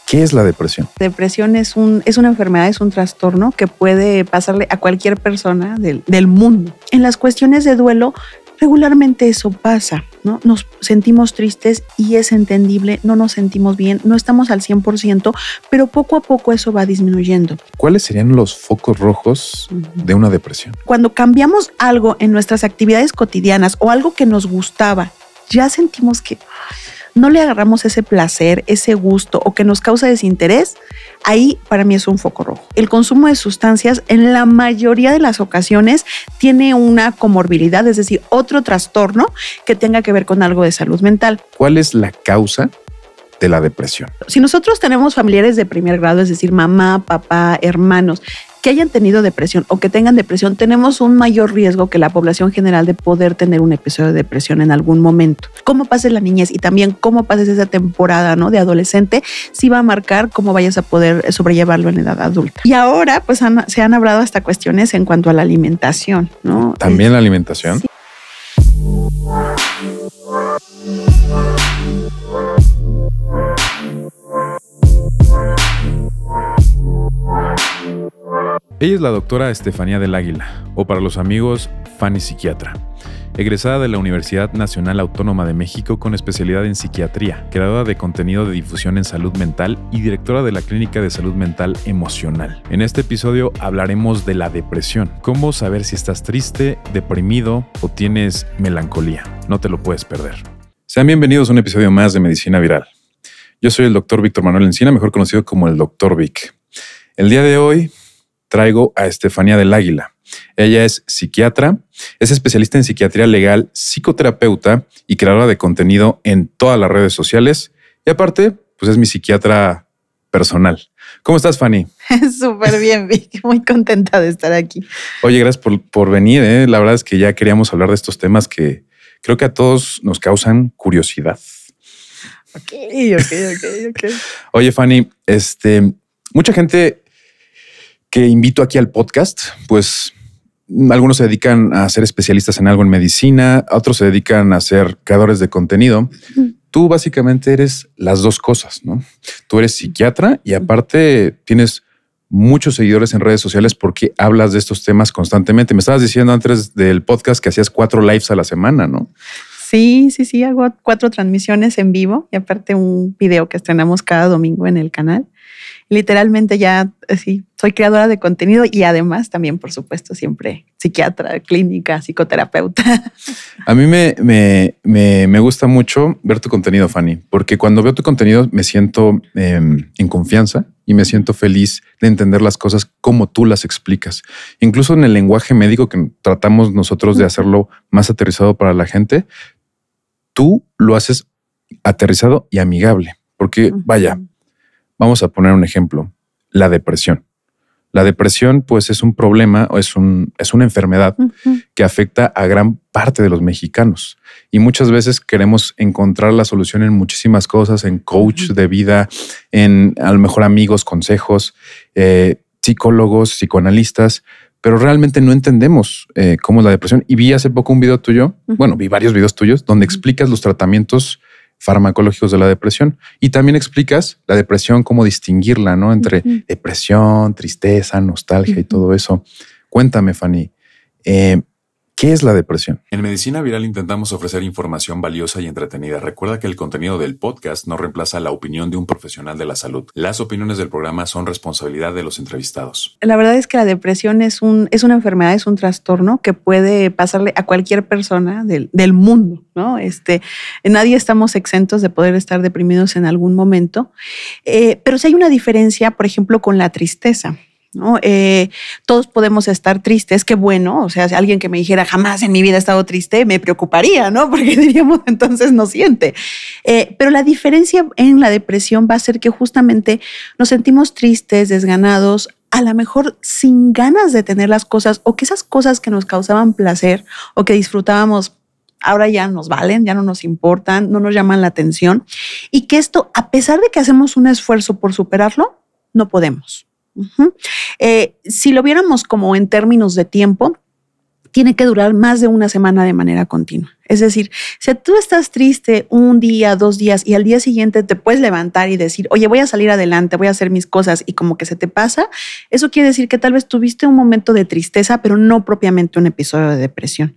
¿Qué es la depresión? Depresión es una enfermedad, es un trastorno que puede pasarle a cualquier persona del mundo. En las cuestiones de duelo, regularmente eso pasa, ¿no? Nos sentimos tristes y es entendible, no nos sentimos bien, no estamos al 100%, pero poco a poco eso va disminuyendo. ¿Cuáles serían los focos rojos de una depresión? Cuando cambiamos algo en nuestras actividades cotidianas o algo que nos gustaba, ya sentimos que no le agarramos ese placer, ese gusto o que nos causa desinterés, ahí para mí es un foco rojo. El consumo de sustancias en la mayoría de las ocasiones tiene una comorbilidad, es decir, otro trastorno que tenga que ver con algo de salud mental. ¿Cuál es la causa de la depresión? Si nosotros tenemos familiares de primer grado, es decir, mamá, papá, hermanos, que hayan tenido depresión o que tengan depresión, tenemos un mayor riesgo que la población general de poder tener un episodio de depresión en algún momento. Cómo pases la niñez y también cómo pases esa temporada, ¿no?, de adolescente, sí va a marcar cómo vayas a poder sobrellevarlo en edad adulta. Y ahora pues se han hablado hasta cuestiones en cuanto a la alimentación, ¿no? ¿También la alimentación? Sí. Ella es la doctora Estefanía del Águila, o para los amigos, Fanny Psiquiatra. Egresada de la Universidad Nacional Autónoma de México con especialidad en psiquiatría, creadora de contenido de difusión en salud mental y directora de la Clínica de Salud Mental Emocional. En este episodio hablaremos de la depresión. Cómo saber si estás triste, deprimido o tienes melancolía. No te lo puedes perder. Sean bienvenidos a un episodio más de Medicina Viral. Yo soy el doctor Víctor Manuel Encina, mejor conocido como el Dr. Vic. El día de hoy traigo a Estefanía del Águila. Ella es psiquiatra, es especialista en psiquiatría legal, psicoterapeuta y creadora de contenido en todas las redes sociales. Y aparte, pues es mi psiquiatra personal. ¿Cómo estás, Fanny? Súper bien, Vic. Muy contenta de estar aquí. Oye, gracias por venir. La verdad es que ya queríamos hablar de estos temas que creo que a todos nos causan curiosidad. Ok. Oye, Fanny, mucha gente que invito aquí al podcast, pues algunos se dedican a ser especialistas en algo en medicina, otros se dedican a ser creadores de contenido. Tú básicamente eres las dos cosas, ¿no? Tú eres psiquiatra y aparte tienes muchos seguidores en redes sociales porque hablas de estos temas constantemente. Me estabas diciendo antes del podcast que hacías 4 lives a la semana, ¿no? Sí, hago 4 transmisiones en vivo y aparte un video que estrenamos cada domingo en el canal. Literalmente ya sí, soy creadora de contenido y además también, por supuesto, siempre psiquiatra, clínica, psicoterapeuta. A mí me gusta mucho ver tu contenido, Fanny, porque cuando veo tu contenido me siento en confianza y me siento feliz de entender las cosas como tú las explicas. Incluso en el lenguaje médico que tratamos nosotros de hacerlo más aterrizado para la gente, tú lo haces aterrizado y amigable, porque vaya, vamos a poner un ejemplo, la depresión. La depresión, pues, es un problema o es una enfermedad que afecta a gran parte de los mexicanos. Y muchas veces queremos encontrar la solución en muchísimas cosas, en coach de vida, en a lo mejor amigos, consejos, psicólogos, psicoanalistas, pero realmente no entendemos cómo es la depresión. Y vi hace poco un video tuyo, vi varios videos tuyos donde explicas los tratamientos farmacológicos de la depresión y también explicas la depresión, cómo distinguirla, ¿no? Entre depresión, tristeza, nostalgia y todo eso. Cuéntame, Fanny, ¿qué es la depresión? En Medicina Viral intentamos ofrecer información valiosa y entretenida. Recuerda que el contenido del podcast no reemplaza la opinión de un profesional de la salud. Las opiniones del programa son responsabilidad de los entrevistados. La verdad es que la depresión es una enfermedad, es un trastorno que puede pasarle a cualquier persona del mundo, ¿no? Nadie estamos exentos de poder estar deprimidos en algún momento, pero sí hay una diferencia, por ejemplo, con la tristeza, ¿no? Todos podemos estar tristes, qué bueno, o sea, si alguien que me dijera jamás en mi vida he estado triste, me preocuparía, ¿no? Porque diríamos, entonces no siente. Pero la diferencia en la depresión va a ser que justamente nos sentimos tristes, desganados, a lo mejor sin ganas de tener las cosas o que esas cosas que nos causaban placer o que disfrutábamos ahora ya nos valen, ya no nos importan, no nos llaman la atención y que esto, a pesar de que hacemos un esfuerzo por superarlo, no podemos. Si lo viéramos como en términos de tiempo, tiene que durar más de una semana de manera continua. Es decir, si tú estás triste un día, 2 días y al día siguiente te puedes levantar y decir, oye, voy a salir adelante, voy a hacer mis cosas y como que se te pasa, eso quiere decir que tal vez tuviste un momento de tristeza, pero no propiamente un episodio de depresión.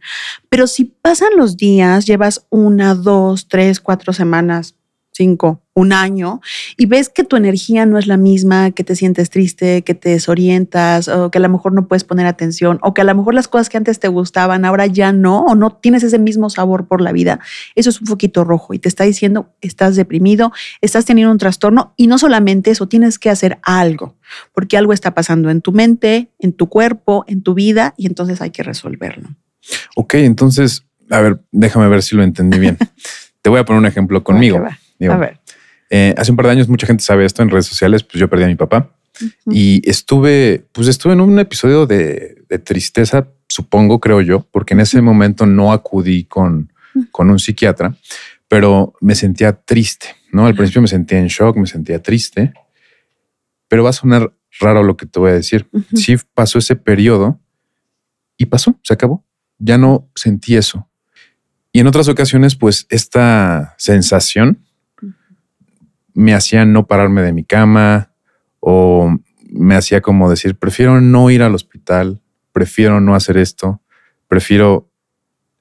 Pero si pasan los días, llevas 1, 2, 3, 4 semanas, 5, 1 año y ves que tu energía no es la misma, que te sientes triste, que te desorientas o que a lo mejor no puedes poner atención o que a lo mejor las cosas que antes te gustaban ahora ya no o no tienes ese mismo sabor por la vida, eso es un foquito rojo y te está diciendo estás deprimido, estás teniendo un trastorno y no solamente eso, tienes que hacer algo porque algo está pasando en tu mente, en tu cuerpo, en tu vida y entonces hay que resolverlo. Ok, entonces, a ver, déjame ver si lo entendí bien. Te voy a poner un ejemplo conmigo. Digo, a ver. Hace un par de años mucha gente sabe esto en redes sociales, pues yo perdí a mi papá y estuve en un episodio de tristeza, supongo, creo yo, porque en ese momento no acudí con un psiquiatra, pero me sentía triste, ¿no? Al principio me sentía en shock, me sentía triste, pero va a sonar raro lo que te voy a decir. Sí pasó ese periodo y pasó, se acabó. Ya no sentí eso. Y en otras ocasiones, pues esta sensación me hacía no pararme de mi cama o me hacía como decir, prefiero no ir al hospital, prefiero no hacer esto, prefiero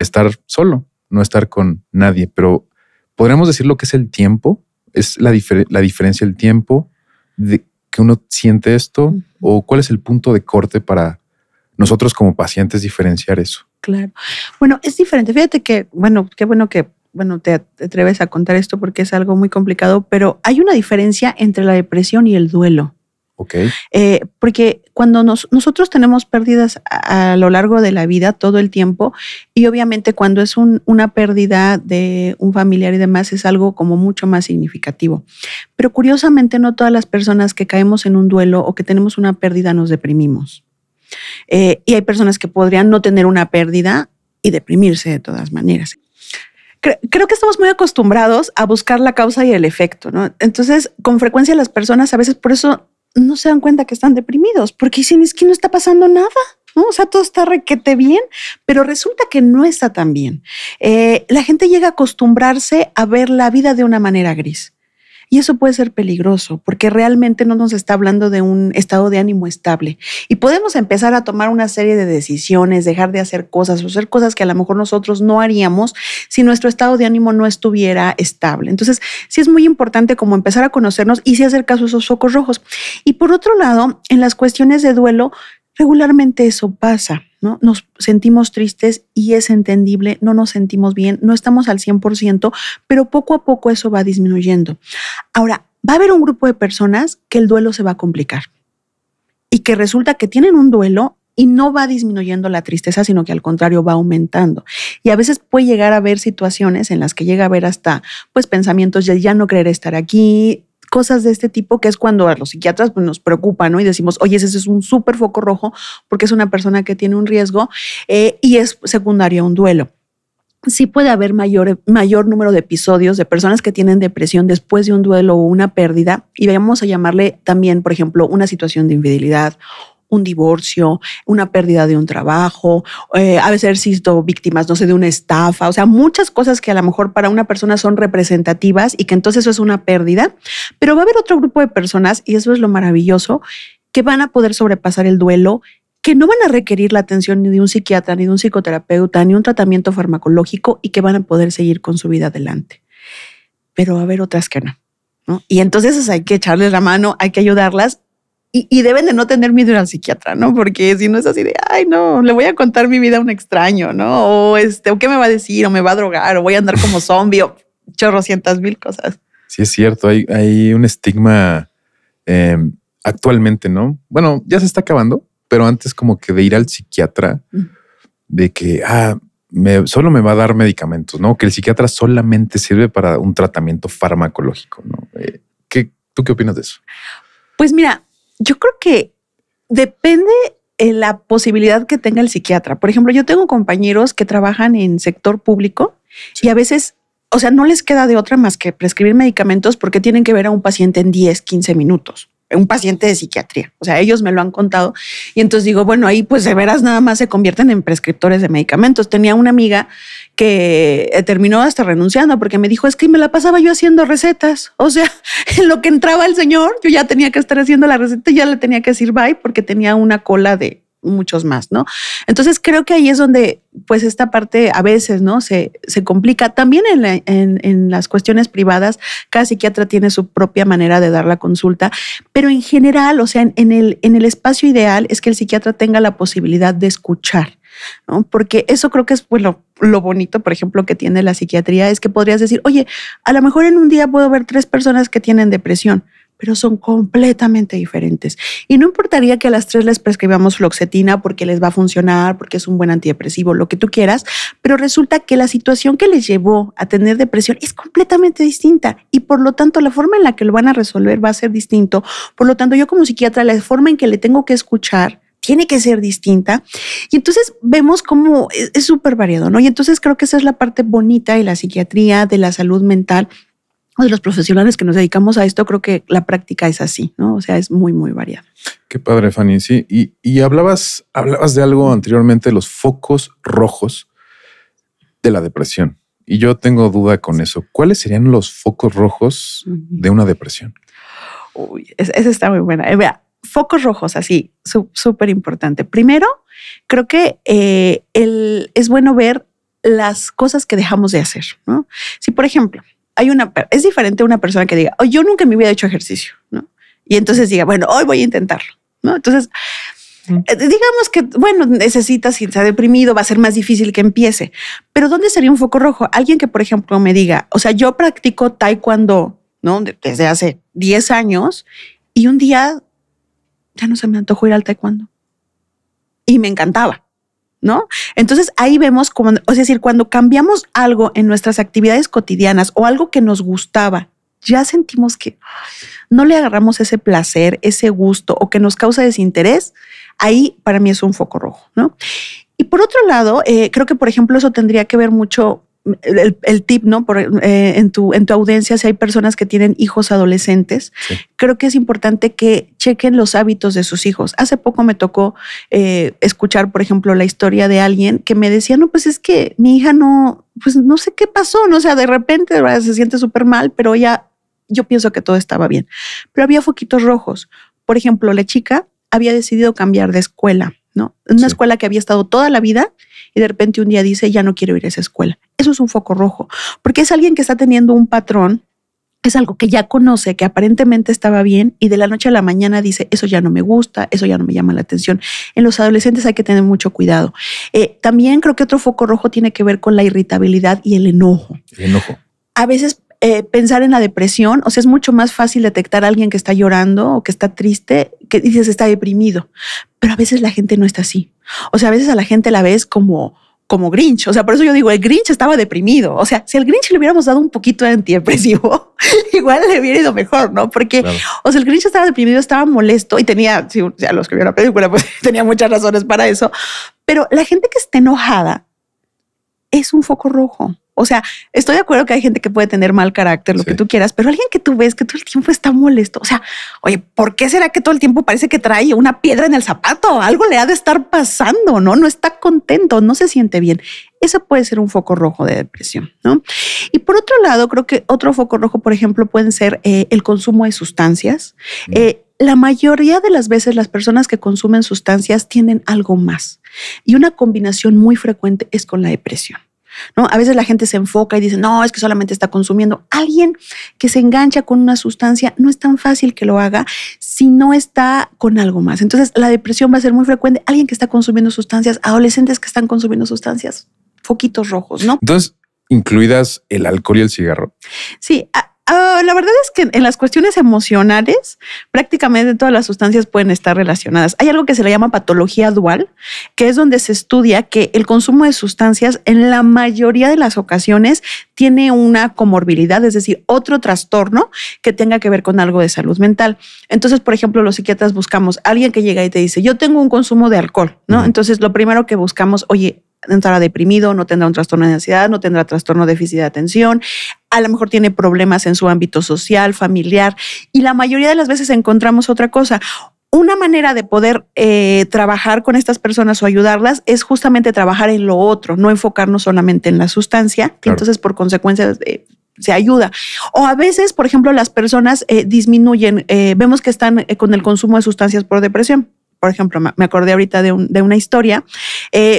estar solo, no estar con nadie. Pero podríamos decir lo que es el tiempo, es la diferencia del tiempo de que uno siente esto o cuál es el punto de corte para nosotros como pacientes diferenciar eso. Claro. Bueno, es diferente. Fíjate que, qué bueno que te atreves a contar esto porque es algo muy complicado, pero hay una diferencia entre la depresión y el duelo. Ok. Porque cuando nosotros tenemos pérdidas a lo largo de la vida, todo el tiempo, y obviamente cuando es una pérdida de un familiar y demás, es algo como mucho más significativo. Pero curiosamente no todas las personas que caemos en un duelo o que tenemos una pérdida nos deprimimos. Y hay personas que podrían no tener una pérdida y deprimirse de todas maneras. Creo que estamos muy acostumbrados a buscar la causa y el efecto, ¿no? Entonces, con frecuencia las personas a veces por eso no se dan cuenta que están deprimidos, porque dicen, es que no está pasando nada, ¿no? O sea, todo está requete bien, pero resulta que no está tan bien. La gente llega a acostumbrarse a ver la vida de una manera gris. Y eso puede ser peligroso porque realmente no nos está hablando de un estado de ánimo estable. Y podemos empezar a tomar una serie de decisiones, dejar de hacer cosas o hacer cosas que a lo mejor nosotros no haríamos si nuestro estado de ánimo no estuviera estable. Entonces, sí es muy importante como empezar a conocernos y sí hacer caso a esos focos rojos. Y por otro lado, en las cuestiones de duelo, regularmente eso pasa, ¿no? Nos sentimos tristes y es entendible, no nos sentimos bien, no estamos al 100%, pero poco a poco eso va disminuyendo. Ahora, va a haber un grupo de personas que el duelo se va a complicar y que resulta que tienen un duelo y no va disminuyendo la tristeza, sino que al contrario va aumentando. Y a veces puede llegar a haber situaciones en las que llega a haber hasta pues pensamientos de ya no querer estar aquí, cosas de este tipo, que es cuando a los psiquiatras pues, nos preocupa, ¿no? Y decimos, oye, ese es un súper foco rojo porque es una persona que tiene un riesgo y es secundario a un duelo. Sí puede haber mayor número de episodios de personas que tienen depresión después de un duelo o una pérdida y vamos a llamarle también, por ejemplo, una situación de infidelidad, un divorcio, una pérdida de un trabajo, a veces sido víctimas, no sé, de una estafa, o sea, muchas cosas que a lo mejor para una persona son representativas y que entonces eso es una pérdida, pero va a haber otro grupo de personas, y eso es lo maravilloso, que van a poder sobrepasar el duelo, que no van a requerir la atención ni de un psiquiatra, ni de un psicoterapeuta, ni un tratamiento farmacológico y que van a poder seguir con su vida adelante. Pero va a haber otras que no, ¿no? Y entonces hay que echarles la mano, hay que ayudarlas. Y deben de no tener miedo al psiquiatra, ¿no? Porque si no es así de, ay, no, le voy a contar mi vida a un extraño, ¿no? O o qué me va a decir, o me va a drogar, o voy a andar como zombie, o chorrocientas mil cosas. Sí, es cierto. Hay un estigma actualmente, ¿no? Bueno, ya se está acabando, pero antes como que de ir al psiquiatra, de que, solo me va a dar medicamentos, ¿no? Que el psiquiatra solamente sirve para un tratamiento farmacológico, ¿no? ¿Tú qué opinas de eso? Pues mira, yo creo que depende de la posibilidad que tenga el psiquiatra. Por ejemplo, yo tengo compañeros que trabajan en sector público y a veces, o sea, no les queda de otra más que prescribir medicamentos porque tienen que ver a un paciente en 10, 15 minutos. un paciente de psiquiatría. O sea, ellos me lo han contado. Y entonces digo, bueno, ahí pues de veras nada más se convierten en prescriptores de medicamentos. Tenía una amiga que terminó hasta renunciando porque me dijo, es que me la pasaba yo haciendo recetas. O sea, en lo que entraba el señor, yo ya tenía que estar haciendo la receta y ya le tenía que decir bye porque tenía una cola de muchos más, ¿no? Entonces creo que ahí es donde pues esta parte a veces, ¿no? Se complica. También en las cuestiones privadas, cada psiquiatra tiene su propia manera de dar la consulta, pero en general, o sea, en el espacio ideal es que el psiquiatra tenga la posibilidad de escuchar, ¿no? Porque eso creo que es pues, lo bonito, por ejemplo, que tiene la psiquiatría, es que podrías decir, oye, a lo mejor en un día puedo ver 3 personas que tienen depresión, pero son completamente diferentes. Y no importaría que a las 3 les prescribamos fluoxetina porque les va a funcionar, porque es un buen antidepresivo, lo que tú quieras, pero resulta que la situación que les llevó a tener depresión es completamente distinta y por lo tanto la forma en la que lo van a resolver va a ser distinto. Por lo tanto, yo como psiquiatra, la forma en que le tengo que escuchar tiene que ser distinta. Y entonces vemos cómo es súper variado, ¿no? Y entonces creo que esa es la parte bonita de la psiquiatría, de la salud mental, de los profesionales que nos dedicamos a esto. Creo que la práctica es así, ¿no? O sea, es muy, muy variada. Qué padre, Fanny. Sí, y hablabas de algo anteriormente, los focos rojos de la depresión. Y yo tengo duda con eso. ¿Cuáles serían los focos rojos de una depresión? Uy, esa está muy buena. Vea, focos rojos, así, súper importante. Primero, creo que es bueno ver las cosas que dejamos de hacer, ¿no? Si, por ejemplo, es diferente a una persona que diga, oh, yo nunca en mi vida he hecho ejercicio, ¿no? Y entonces diga, bueno, hoy voy a intentarlo, ¿no? Entonces, digamos que, bueno, necesitas, si está deprimido, va a ser más difícil que empiece. Pero ¿dónde sería un foco rojo? Alguien que, por ejemplo, me diga, o sea, yo practico taekwondo, ¿no? Desde hace 10 años y un día ya no se me antojó ir al taekwondo. Y me encantaba, ¿no? Entonces ahí vemos como, es decir, cuando cambiamos algo en nuestras actividades cotidianas o algo que nos gustaba, ya sentimos que no le agarramos ese placer, ese gusto o que nos causa desinterés, ahí para mí es un foco rojo, ¿no? Y por otro lado, creo que, por ejemplo, eso tendría que ver mucho el tip, ¿no? En tu audiencia, si hay personas que tienen hijos adolescentes, sí, creo que es importante que chequen los hábitos de sus hijos. Hace poco me tocó escuchar, por ejemplo, la historia de alguien que me decía, no, pues es que mi hija no sé qué pasó, no, o sea, de repente se siente súper mal, pero yo pienso que todo estaba bien. Pero había foquitos rojos. Por ejemplo, la chica había decidido cambiar de escuela, ¿no? Una escuela que había estado toda la vida y de repente un día dice, ya no quiero ir a esa escuela. Eso es un foco rojo, porque es alguien que está teniendo un patrón, es algo que ya conoce, que aparentemente estaba bien y de la noche a la mañana dice, eso ya no me gusta, eso ya no me llama la atención. En los adolescentes hay que tener mucho cuidado. También creo que otro foco rojo tiene que ver con la irritabilidad y el enojo. El enojo. A veces pensar en la depresión, o sea, es mucho más fácil detectar a alguien que está llorando o que está triste, que dices está deprimido, pero a veces la gente no está así. O sea, a veces a la gente la ves como Grinch. O sea, por eso yo digo, el Grinch estaba deprimido. O sea, si al Grinch le hubiéramos dado un poquito de antidepresivo, igual le hubiera ido mejor, ¿no? Porque, claro, o sea, el Grinch estaba deprimido, estaba molesto y tenía, si ya los que vieron la película, pues tenía muchas razones para eso. Pero la gente que está enojada es un foco rojo. O sea, estoy de acuerdo que hay gente que puede tener mal carácter, lo que tú quieras, pero alguien que tú ves que todo el tiempo está molesto. O sea, oye, ¿por qué será que todo el tiempo parece que trae una piedra en el zapato? Algo le ha de estar pasando, ¿no? No está contento, no se siente bien. Eso puede ser un foco rojo de depresión, ¿no? Y por otro lado, creo que otro foco rojo, por ejemplo, pueden ser el consumo de sustancias. La mayoría de las veces las personas que consumen sustancias tienen algo más. Y una combinación muy frecuente es con la depresión, ¿no? A veces la gente se enfoca y dice, no, es que solamente está consumiendo. Alguien que se engancha con una sustancia no es tan fácil que lo haga si no está con algo más. Entonces la depresión va a ser muy frecuente. Alguien que está consumiendo sustancias, adolescentes que están consumiendo sustancias, foquitos rojos, ¿no? Entonces, ¿incluidas el alcohol y el cigarro? Sí. La verdad es que en las cuestiones emocionales prácticamente todas las sustancias pueden estar relacionadas. Hay algo que se le llama patología dual, que es donde se estudia que el consumo de sustancias en la mayoría de las ocasiones tiene una comorbilidad, es decir, otro trastorno que tenga que ver con algo de salud mental. Entonces, por ejemplo, los psiquiatras buscamos a alguien que llega y te dice, yo tengo un consumo de alcohol, ¿no? Entonces, lo primero que buscamos, oye, ¿estará deprimido? ¿No tendrá un trastorno de ansiedad? ¿No tendrá trastorno de déficit de atención? a lo mejor tiene problemas en su ámbito social, familiar, y la mayoría de las veces encontramos otra cosa. Una manera de poder trabajar con estas personas o ayudarlas es justamente trabajar en lo otro, no enfocarnos solamente en la sustancia, que entonces por consecuencia se ayuda. O a veces, por ejemplo, las personas disminuyen, vemos que están con el consumo de sustancias por depresión. Por ejemplo, me acordé ahorita de una historia.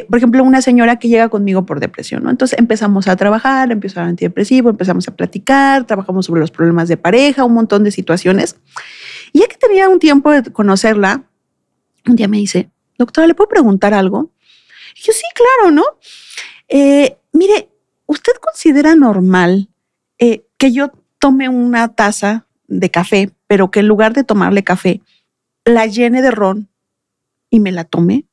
Por ejemplo, una señora que llega conmigo por depresión, ¿no? Entonces empezamos a trabajar, empezó el antidepresivo, empezamos a platicar, trabajamos sobre los problemas de pareja, un montón de situaciones. Y ya que tenía un tiempo de conocerla, un día me dice, doctora, ¿le puedo preguntar algo? Y yo, sí, claro, ¿no? Mire, ¿usted considera normal que yo tome una taza de café, pero que en lugar de tomarle café, la llene de ron y me la tomé?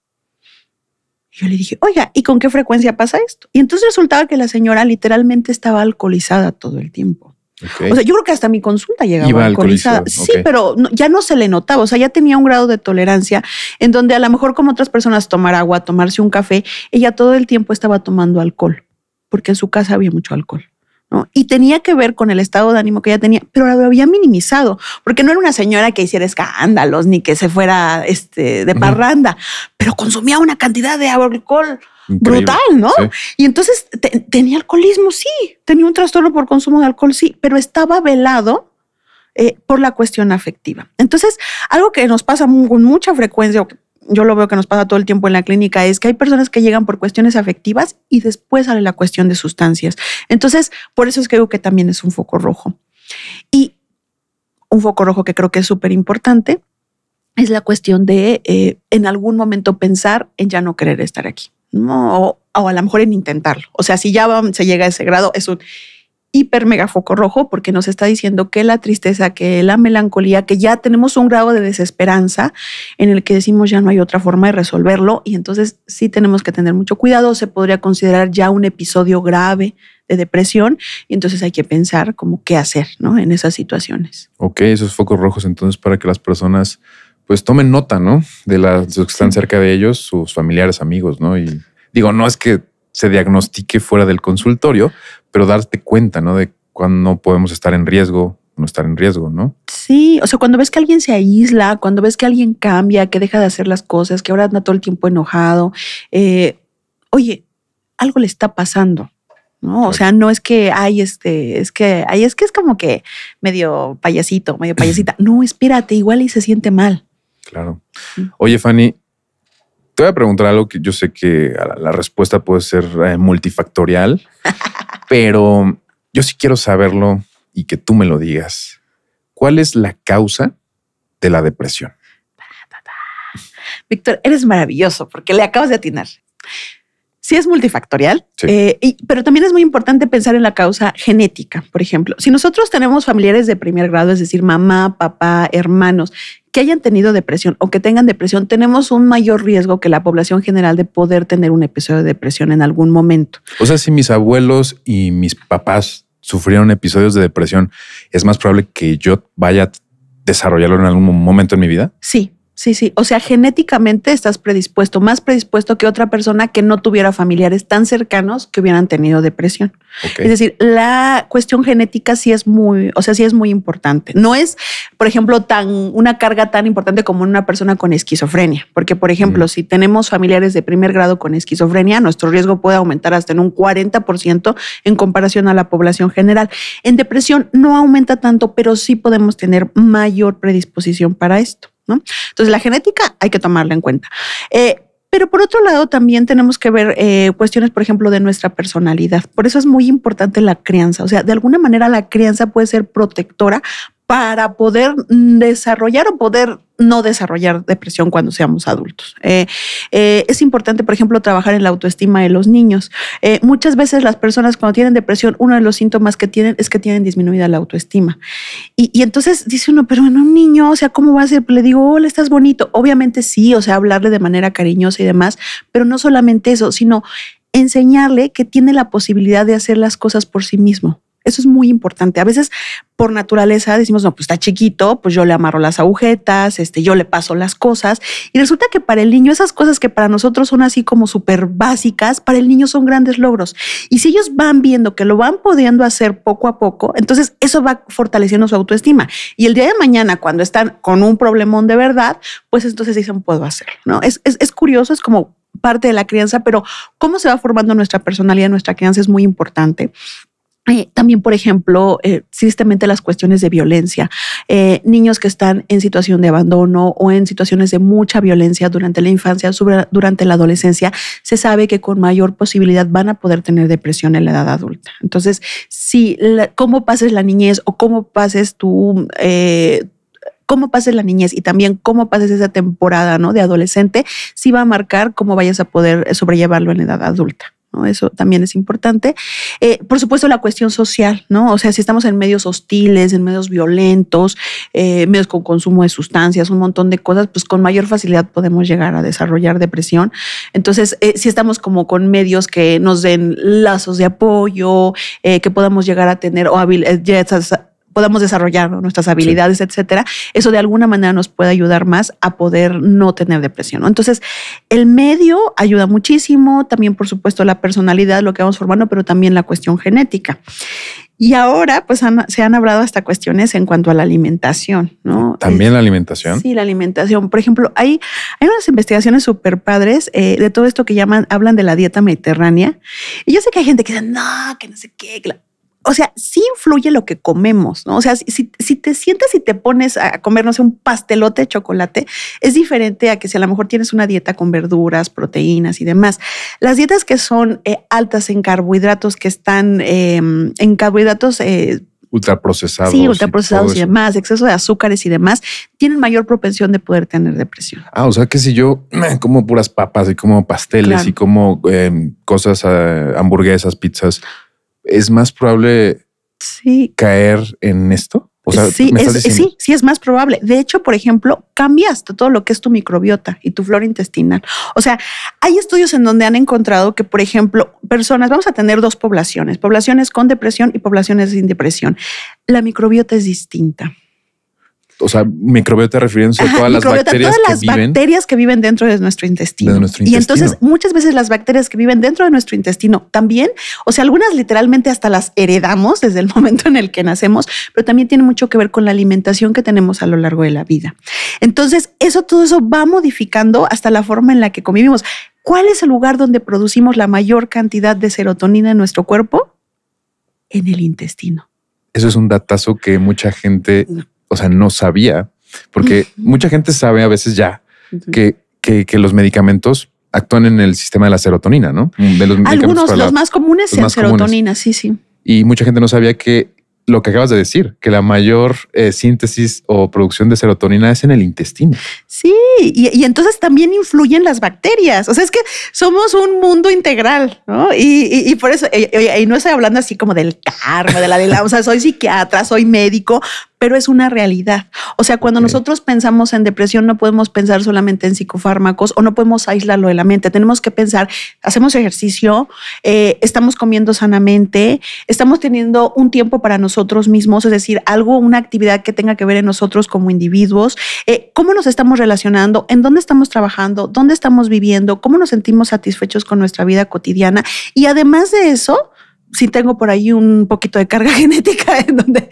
Y yo le dije, oiga, ¿y con qué frecuencia pasa esto? Y entonces resultaba que la señora literalmente estaba alcoholizada todo el tiempo. Okay. O sea, yo creo que hasta mi consulta llegaba alcoholizada. Sí, okay. Pero ya no se le notaba. O sea, ya tenía un grado de tolerancia en donde a lo mejor como otras personas tomar agua, tomarse un café, ella todo el tiempo estaba tomando alcohol porque en su casa había mucho alcohol, ¿no? Y tenía que ver con el estado de ánimo que ella tenía, pero lo había minimizado porque no era una señora que hiciera escándalos ni que se fuera de parranda, pero consumía una cantidad de alcohol increíble, brutal, ¿no? Sí. Y entonces tenía alcoholismo, sí, tenía un trastorno por consumo de alcohol, sí, pero estaba velado por la cuestión afectiva. Entonces, algo que nos pasa con mucha frecuencia, yo lo veo que nos pasa todo el tiempo en la clínica, es que hay personas que llegan por cuestiones afectivas y después sale la cuestión de sustancias. Entonces, por eso es que digo que también es un foco rojo. Y un foco rojo que creo que es súper importante es la cuestión de en algún momento pensar en ya no querer estar aquí. No, o a lo mejor en intentarlo. O sea, si ya se llega a ese grado, es un hiper mega foco rojo porque nos está diciendo que la tristeza, que la melancolía, que ya tenemos un grado de desesperanza en el que decimos ya no hay otra forma de resolverlo y entonces sí tenemos que tener mucho cuidado. Se podría considerar ya un episodio grave de depresión y entonces hay que pensar como qué hacer, ¿no? En esas situaciones. Ok, esos focos rojos entonces para que las personas pues tomen nota, ¿no? De los que están cerca de ellos, sus familiares, amigos, ¿no? Y digo, no es que se diagnostique fuera del consultorio, pero darte cuenta, ¿no? De cuando no podemos estar en riesgo, no estar en riesgo, ¿no? Sí, o sea, cuando ves que alguien se aísla, cuando ves que alguien cambia, que deja de hacer las cosas, que ahora anda todo el tiempo enojado, oye, algo le está pasando, ¿no? Claro. O sea, no es que es como que medio payasito, medio payasita. No, espérate, igual y se siente mal. Claro. Oye, Fanny, te voy a preguntar algo que yo sé que la respuesta puede ser multifactorial, pero yo sí quiero saberlo y que tú me lo digas. ¿Cuál es la causa de la depresión? Víctor, eres maravilloso porque le acabas de atinar. Sí es multifactorial, sí. Pero también es muy importante pensar en la causa genética. Por ejemplo, si nosotros tenemos familiares de primer grado, es decir, mamá, papá, hermanos, que hayan tenido depresión o que tengan depresión, tenemos un mayor riesgo que la población general de poder tener un episodio de depresión en algún momento. O sea, si mis abuelos y mis papás sufrieron episodios de depresión, ¿es más probable que yo vaya a desarrollarlo en algún momento en mi vida? Sí. Sí. O sea, genéticamente estás predispuesto, más predispuesto que otra persona que no tuviera familiares tan cercanos que hubieran tenido depresión. Okay. Es decir, la cuestión genética sí es muy importante. No es, por ejemplo, una carga tan importante como en una persona con esquizofrenia. Porque, por ejemplo, si tenemos familiares de primer grado con esquizofrenia, nuestro riesgo puede aumentar hasta en un 40% en comparación a la población general. En depresión no aumenta tanto, pero sí podemos tener mayor predisposición para esto, ¿no? Entonces, la genética hay que tomarla en cuenta. Pero por otro lado, también tenemos que ver cuestiones, por ejemplo, de nuestra personalidad. Por eso es muy importante la crianza. O sea, de alguna manera la crianza puede ser protectora para poder desarrollar o poder no desarrollar depresión cuando seamos adultos. Es importante, por ejemplo, trabajar en la autoestima de los niños. Muchas veces las personas cuando tienen depresión, uno de los síntomas que tienen es que tienen disminuida la autoestima. Y entonces dice uno, pero en un niño, o sea, ¿cómo va a ser? Le digo, hola, estás bonito. Obviamente sí, o sea, hablarle de manera cariñosa y demás, pero no solamente eso, sino enseñarle que tiene la posibilidad de hacer las cosas por sí mismo. Eso es muy importante. A veces por naturaleza decimos, no, pues está chiquito, pues yo le amarro las agujetas, yo le paso las cosas. Y resulta que para el niño esas cosas que para nosotros son así como súper básicas, para el niño son grandes logros. Y si ellos van viendo que lo van pudiendo hacer poco a poco, entonces eso va fortaleciendo su autoestima. Y el día de mañana, cuando están con un problemón de verdad, pues entonces dicen, puedo hacerlo, ¿no? Es curioso, es como parte de la crianza, pero cómo se va formando nuestra personalidad, nuestra crianza es muy importante. También, por ejemplo, tristemente las cuestiones de violencia, niños que están en situación de abandono o en situaciones de mucha violencia durante la infancia, durante la adolescencia, se sabe que con mayor posibilidad van a poder tener depresión en la edad adulta. Entonces, si cómo pases la niñez o cómo pases cómo pases la niñez y también cómo pases esa temporada, ¿no?, de adolescente, sí va a marcar cómo vayas a poder sobrellevarlo en la edad adulta, ¿no? Eso también es importante. Por supuesto, la cuestión social, ¿no? O sea, si estamos en medios hostiles, en medios violentos, medios con consumo de sustancias, un montón de cosas, pues con mayor facilidad podemos llegar a desarrollar depresión. Entonces, si estamos como con medios que nos den lazos de apoyo, que podamos llegar a tener o podamos desarrollar, ¿no?, nuestras habilidades, etcétera. Eso de alguna manera nos puede ayudar más a poder no tener depresión, ¿no? Entonces, el medio ayuda muchísimo, también, por supuesto, la personalidad, lo que vamos formando, pero también la cuestión genética. Y ahora, pues, se han hablado hasta cuestiones en cuanto a la alimentación, ¿no? ¿También la alimentación? Sí, la alimentación. Por ejemplo, hay unas investigaciones súper padres de todo esto que hablan de la dieta mediterránea. Y yo sé que hay gente que dice, no, que no sé qué. O sea, sí influye lo que comemos, ¿no? O sea, si te sientas y te pones a comer, no sé, un pastelote de chocolate, es diferente a que si a lo mejor tienes una dieta con verduras, proteínas y demás. Las dietas que son altas en carbohidratos, que están en carbohidratos ultraprocesados. Sí, ultraprocesados y demás, exceso de azúcares y demás, tienen mayor propensión de poder tener depresión. O sea que si yo como puras papas y como pasteles, claro, y como cosas, hamburguesas, pizzas, ¿es más probable caer en esto? O sea, sí, es más probable. De hecho, por ejemplo, cambias todo lo que es tu microbiota y tu flora intestinal. O sea, hay estudios en donde han encontrado que, por ejemplo, vamos a tener dos poblaciones con depresión y poblaciones sin depresión. La microbiota es distinta. O sea, microbiota refiriéndose a todas las bacterias que viven dentro de nuestro intestino. Y entonces muchas veces las bacterias que viven dentro de nuestro intestino también, o sea, algunas literalmente hasta las heredamos desde el momento en el que nacemos, pero también tiene mucho que ver con la alimentación que tenemos a lo largo de la vida. Entonces, todo eso va modificando hasta la forma en la que convivimos. ¿Cuál es el lugar donde producimos la mayor cantidad de serotonina en nuestro cuerpo? En el intestino. Eso es un datazo que mucha gente, o sea, no sabía, porque mucha gente sabe a veces ya que los medicamentos actúan en el sistema de la serotonina, ¿no? Algunos, los más comunes, sean serotonina, sí. Y mucha gente no sabía que lo que acabas de decir, que la mayor síntesis o producción de serotonina es en el intestino. Sí, y entonces también influyen las bacterias. O sea, es que somos un mundo integral, ¿no? Y por eso, y no estoy hablando así como del karma, o sea, soy psiquiatra, soy médico, pero es una realidad. O sea, cuando nosotros pensamos en depresión, no podemos pensar solamente en psicofármacos o no podemos aislarlo de la mente. Tenemos que pensar, hacemos ejercicio, estamos comiendo sanamente, estamos teniendo un tiempo para nosotros mismos, es decir, una actividad que tenga que ver en nosotros como individuos, cómo nos estamos relacionando, en dónde estamos trabajando, dónde estamos viviendo, cómo nos sentimos satisfechos con nuestra vida cotidiana. Y además de eso, sí tengo por ahí un poquito de carga genética en donde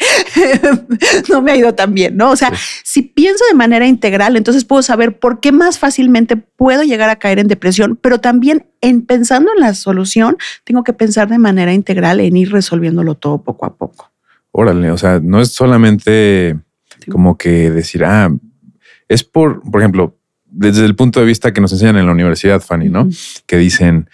no me ha ido tan bien, ¿no? O sea, si pienso de manera integral, entonces puedo saber por qué más fácilmente puedo llegar a caer en depresión, pero también pensando en la solución, tengo que pensar de manera integral en ir resolviéndolo todo poco a poco. Órale, o sea, no es solamente como que decir, es por ejemplo, desde el punto de vista que nos enseñan en la universidad, Fanny, ¿no? Que dicen,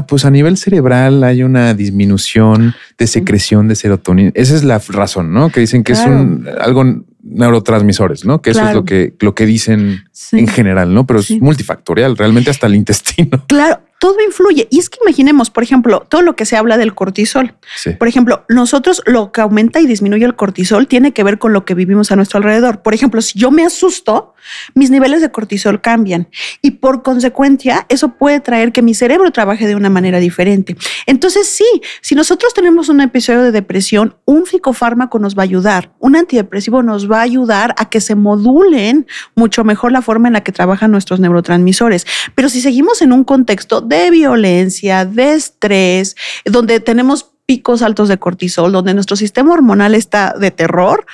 pues a nivel cerebral hay una disminución de secreción de serotonina. Esa es la razón, ¿no? Que dicen que es algo neurotransmisores, ¿no? Que eso es lo que dicen en general, ¿no? Pero es multifactorial, realmente hasta el intestino. Claro. todo influye. Y es que imaginemos, por ejemplo, todo lo que se habla del cortisol. Sí. Por ejemplo, nosotros lo que aumenta y disminuye el cortisol tiene que ver con lo que vivimos a nuestro alrededor. Por ejemplo, si yo me asusto, mis niveles de cortisol cambian y por consecuencia eso puede traer que mi cerebro trabaje de una manera diferente. Entonces sí, si nosotros tenemos un episodio de depresión, un psicofármaco nos va a ayudar, un antidepresivo nos va a ayudar a que se modulen mucho mejor la forma en la que trabajan nuestros neurotransmisores. Pero si seguimos en un contexto de violencia, de estrés, donde tenemos picos altos de cortisol, donde nuestro sistema hormonal está de terror,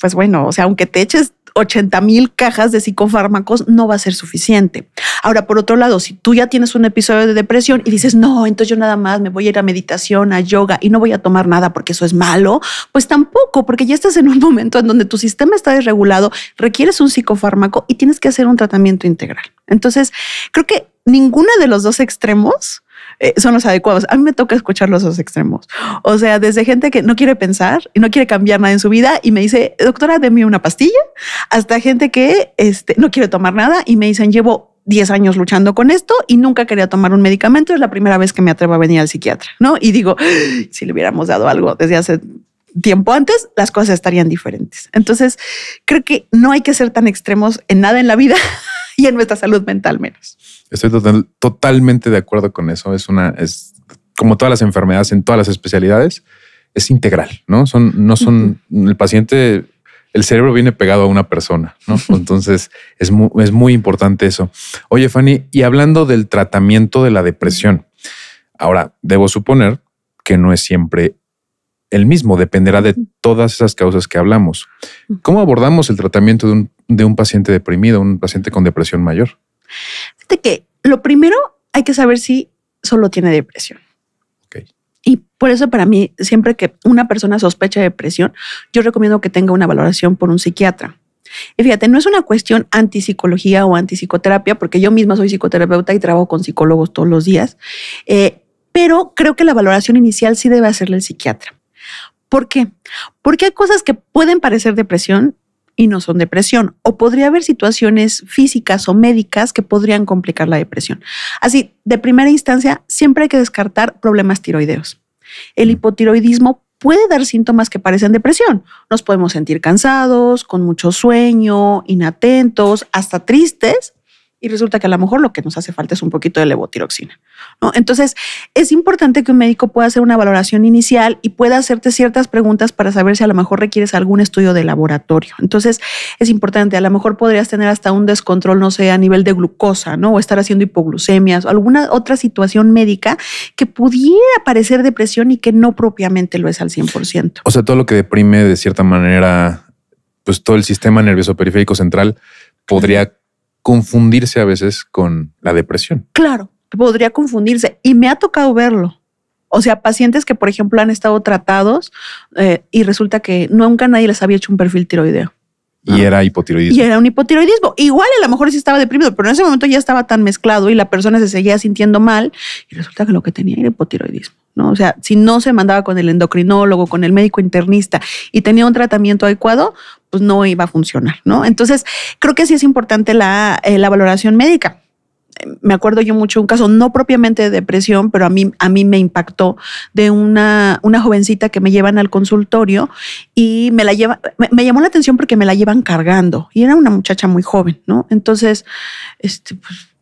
pues bueno, o sea, aunque te eches 80,000 cajas de psicofármacos, no va a ser suficiente. Ahora, por otro lado, si tú ya tienes un episodio de depresión y dices, no, entonces yo nada más me voy a ir a meditación, a yoga y no voy a tomar nada porque eso es malo, pues tampoco, porque ya estás en un momento en donde tu sistema está desregulado, requieres un psicofármaco y tienes que hacer un tratamiento integral. Entonces, creo que ninguno de los dos extremos son los adecuados. A mí me toca escuchar los dos extremos. O sea, desde gente que no quiere pensar y no quiere cambiar nada en su vida y me dice, doctora, deme una pastilla, hasta gente que no quiere tomar nada y me dicen, llevo 10 años luchando con esto y nunca quería tomar un medicamento. Es la primera vez que me atrevo a venir al psiquiatra, ¿no? Y digo, si le hubiéramos dado algo desde hace tiempo antes, las cosas estarían diferentes. Entonces, creo que no hay que ser tan extremos en nada en la vida y en nuestra salud mental menos. Estoy totalmente de acuerdo con eso. Es como todas las enfermedades en todas las especialidades, es integral, ¿no? No son el paciente, el cerebro viene pegado a una persona, ¿no? Entonces es muy importante eso. Oye, Fanny, y hablando del tratamiento de la depresión, ahora debo suponer que no es siempre el mismo, dependerá de todas esas causas que hablamos. ¿Cómo abordamos el tratamiento de un paciente deprimido, un paciente con depresión mayor? Fíjate que lo primero hay que saber si solo tiene depresión. Okay. Y por eso para mí, siempre que una persona sospecha de depresión, yo recomiendo que tenga una valoración por un psiquiatra. Y fíjate, no es una cuestión antipsicología o antipsicoterapia, porque yo misma soy psicoterapeuta y trabajo con psicólogos todos los días, pero creo que la valoración inicial sí debe hacerle el psiquiatra. ¿Por qué? Porque hay cosas que pueden parecer depresión y no son depresión, o podría haber situaciones físicas o médicas que podrían complicar la depresión. Así, de primera instancia, siempre hay que descartar problemas tiroideos. El hipotiroidismo puede dar síntomas que parecen depresión. Nos podemos sentir cansados, con mucho sueño, inatentos, hasta tristes, y resulta que a lo mejor lo que nos hace falta es un poquito de levotiroxina, ¿no? Entonces, es importante que un médico pueda hacer una valoración inicial y pueda hacerte ciertas preguntas para saber si a lo mejor requieres algún estudio de laboratorio. Entonces, es importante, a lo mejor podrías tener hasta un descontrol, no sé, a nivel de glucosa, ¿no? O estar haciendo hipoglucemias o alguna otra situación médica que pudiera parecer depresión y que no propiamente lo es al 100%. O sea, todo lo que deprime de cierta manera, pues todo el sistema nervioso periférico central podría confundirse a veces con la depresión. Claro, podría confundirse y me ha tocado verlo. O sea, pacientes que, por ejemplo, han estado tratados y resulta que nunca nadie les había hecho un perfil tiroideo. Y era hipotiroidismo. Y era un hipotiroidismo. Igual a lo mejor sí estaba deprimido, pero en ese momento ya estaba tan mezclado y la persona se seguía sintiendo mal y resulta que lo que tenía era hipotiroidismo, ¿no? O sea, si no se mandaba con el endocrinólogo, con el médico internista y tenía un tratamiento adecuado, pues no iba a funcionar, ¿no? Entonces, creo que sí es importante la valoración médica. Me acuerdo yo mucho un caso, no propiamente de depresión, pero a mí me impactó, de una jovencita que me llevan al consultorio y me llamó la atención porque me la llevan cargando y era una muchacha muy joven, ¿no? Entonces, pues,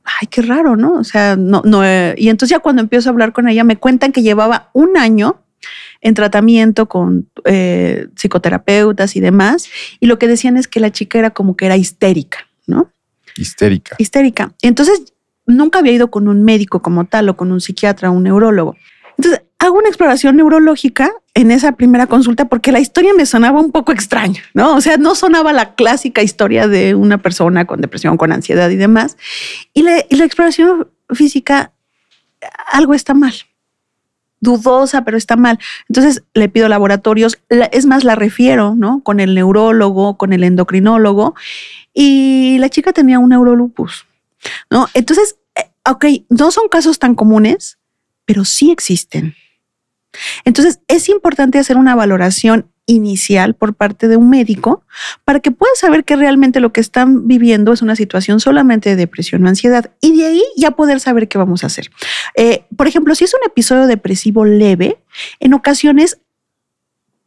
ay, qué raro, ¿no? O sea, y entonces ya cuando empiezo a hablar con ella me cuentan que llevaba un año en tratamiento con psicoterapeutas y demás, y lo que decían es que la chica era como que era histérica, ¿no? Histérica. Entonces, nunca había ido con un médico como tal o con un psiquiatra o un neurólogo. Entonces, hago una exploración neurológica en esa primera consulta porque la historia me sonaba un poco extraña, ¿no? O sea, no sonaba la clásica historia de una persona con depresión, con ansiedad y demás. Y la exploración física, algo está mal. Dudosa, pero está mal. Entonces le pido laboratorios, es más, la refiero, ¿no? Con el neurólogo, con el endocrinólogo, y la chica tenía un neurolupus, ¿no? Entonces, ok, no son casos tan comunes, pero sí existen. Entonces es importante hacer una valoración inicial por parte de un médico para que puedan saber que realmente lo que están viviendo es una situación solamente de depresión o ansiedad y de ahí ya poder saber qué vamos a hacer. Por ejemplo, si es un episodio depresivo leve, en ocasiones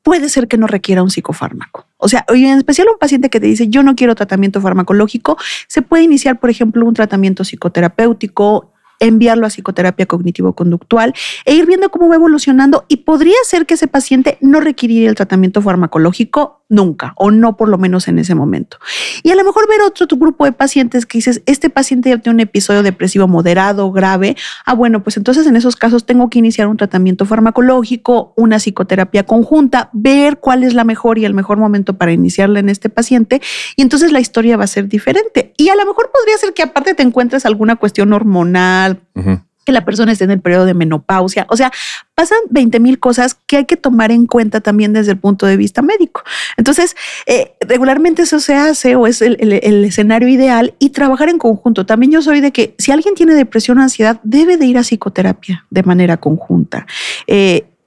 puede ser que no requiera un psicofármaco. O sea, en especial un paciente que te dice yo no quiero tratamiento farmacológico, se puede iniciar, por ejemplo, un tratamiento psicoterapéutico, enviarlo a psicoterapia cognitivo-conductual e ir viendo cómo va evolucionando y podría ser que ese paciente no requiriera el tratamiento farmacológico nunca o no por lo menos en ese momento. Y a lo mejor ver otro grupo de pacientes que dices, este paciente ya tiene un episodio depresivo moderado, grave, bueno, pues entonces en esos casos tengo que iniciar un tratamiento farmacológico, una psicoterapia conjunta, ver cuál es la mejor y el mejor momento para iniciarla en este paciente y entonces la historia va a ser diferente. Y a lo mejor podría ser que aparte te encuentres alguna cuestión hormonal, que la persona esté en el periodo de menopausia. O sea, pasan 20,000 cosas que hay que tomar en cuenta también desde el punto de vista médico. Entonces, regularmente eso se hace o es el escenario ideal y trabajar en conjunto. También yo soy de que si alguien tiene depresión o ansiedad, debe de ir a psicoterapia de manera conjunta.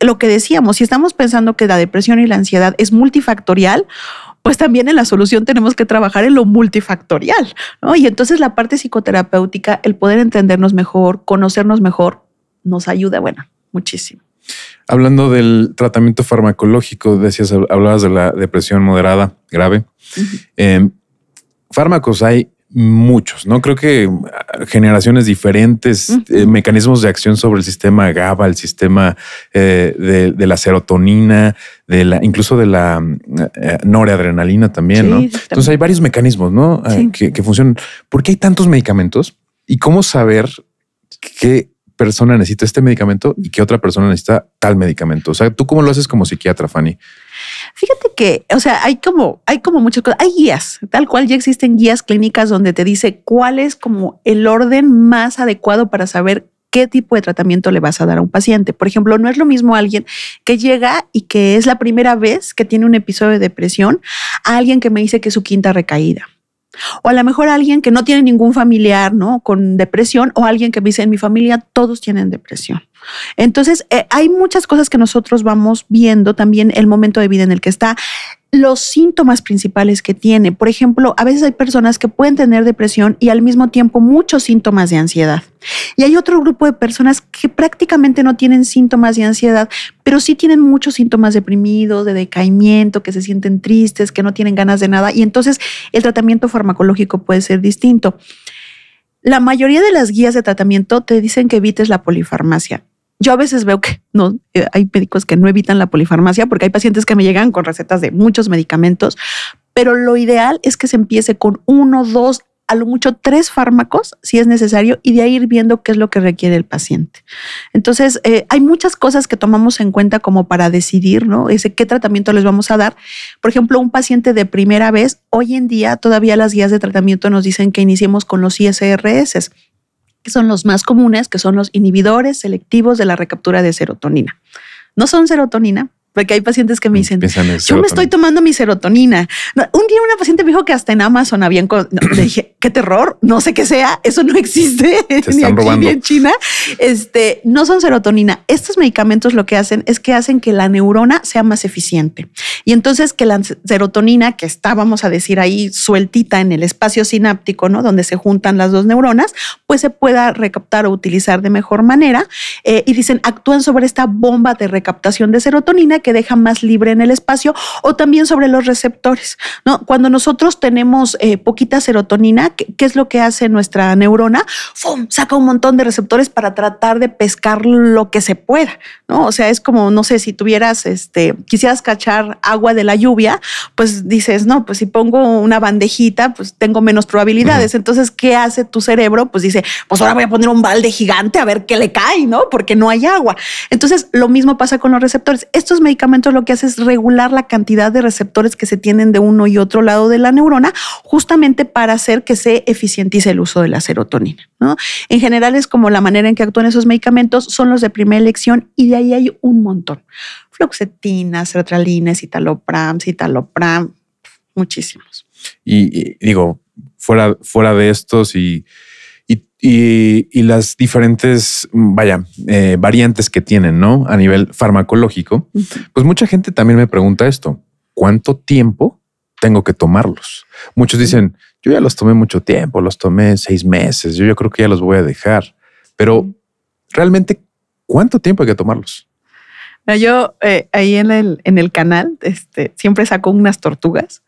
Lo que decíamos, si estamos pensando que la depresión y la ansiedad es multifactorial, pues también en la solución tenemos que trabajar en lo multifactorial, ¿no? Y entonces la parte psicoterapéutica, el poder entendernos mejor, conocernos mejor, nos ayuda, muchísimo. Hablando del tratamiento farmacológico, decías, hablabas de la depresión moderada, grave. Fármacos hay muchos, ¿no? Creo que generaciones diferentes, mecanismos de acción sobre el sistema GABA, el sistema de la serotonina, incluso de la noradrenalina también, ¿no? Entonces hay varios mecanismos, ¿no? Que funcionan. ¿Por qué hay tantos medicamentos? ¿Y cómo saber qué persona necesita este medicamento y qué otra persona necesita tal medicamento? O sea, ¿tú cómo lo haces como psiquiatra, Fanny? Fíjate que, o sea, hay como muchas cosas. Hay guías, tal cual ya existen guías clínicas donde te dice cuál es como el orden más adecuado para saber qué tipo de tratamiento le vas a dar a un paciente. Por ejemplo, no es lo mismo alguien que llega y que es la primera vez que tiene un episodio de depresión a alguien que me dice que es su quinta recaída. O a lo mejor alguien que no tiene ningún familiar, ¿no? Con depresión, o alguien que me dice en mi familia todos tienen depresión. Entonces, hay muchas cosas que nosotros vamos viendo también el momento de vida en el que está, los síntomas principales que tiene. Por ejemplo, a veces hay personas que pueden tener depresión y al mismo tiempo muchos síntomas de ansiedad. Y hay otro grupo de personas que prácticamente no tienen síntomas de ansiedad, pero sí tienen muchos síntomas deprimidos, de decaimiento, que se sienten tristes, que no tienen ganas de nada. Y entonces el tratamiento farmacológico puede ser distinto. La mayoría de las guías de tratamiento te dicen que evites la polifarmacia. Yo a veces veo que no, hay médicos que no evitan la polifarmacia porque hay pacientes que me llegan con recetas de muchos medicamentos, pero lo ideal es que se empiece con 1, 2, a lo mucho 3 fármacos si es necesario y de ahí ir viendo qué es lo que requiere el paciente. Entonces, hay muchas cosas que tomamos en cuenta como para decidir, ¿no? Qué tratamiento les vamos a dar. Por ejemplo, un paciente de primera vez, hoy en día todavía las guías de tratamiento nos dicen que iniciemos con los ISRS, que son los más comunes, que son los inhibidores selectivos de la recaptura de serotonina. No son serotonina, porque hay pacientes que me dicen, yo me estoy tomando mi serotonina. Un día una paciente me dijo que hasta en Amazon habían... Le dije, qué terror, no sé qué sea, eso no existe ni aquí ni en China. No son serotonina. Estos medicamentos lo que hacen es que hacen que la neurona sea más eficiente. Y entonces que la serotonina que está, vamos a decir ahí, sueltita en el espacio sináptico, ¿no? Donde se juntan las dos neuronas, pues se pueda recaptar o utilizar de mejor manera. Y dicen, actúan sobre esta bomba de recaptación de serotonina que deja más libre en el espacio, o también sobre los receptores, ¿no? Cuando nosotros tenemos poquita serotonina, ¿qué es lo que hace nuestra neurona? ¡Fum! Saca un montón de receptores para tratar de pescar lo que se pueda, ¿no? O sea, es como, no sé, si tuvieras, quisieras cachar agua de la lluvia, pues dices, no, pues si pongo una bandejita, pues tengo menos probabilidades. Entonces, ¿qué hace tu cerebro? Pues dice, pues ahora voy a poner un balde gigante a ver qué le cae, ¿no? Porque no hay agua. Entonces, lo mismo pasa con los receptores. Estos medicamentos lo que hace es regular la cantidad de receptores que se tienen de uno y otro lado de la neurona, justamente para hacer que se eficientice el uso de la serotonina, ¿no? En general es como la manera en que actúan esos medicamentos, son los de primera elección y de ahí hay un montón. Fluoxetina, sertralina, citalopram, muchísimos. Y digo, fuera de estos y y las diferentes, variantes que tienen, ¿no? A nivel farmacológico, pues mucha gente también me pregunta esto: ¿cuánto tiempo tengo que tomarlos? Muchos dicen, yo ya los tomé mucho tiempo, los tomé 6 meses, yo creo que ya los voy a dejar. Pero realmente, ¿cuánto tiempo hay que tomarlos? Yo ahí en el canal siempre saco unas tortugas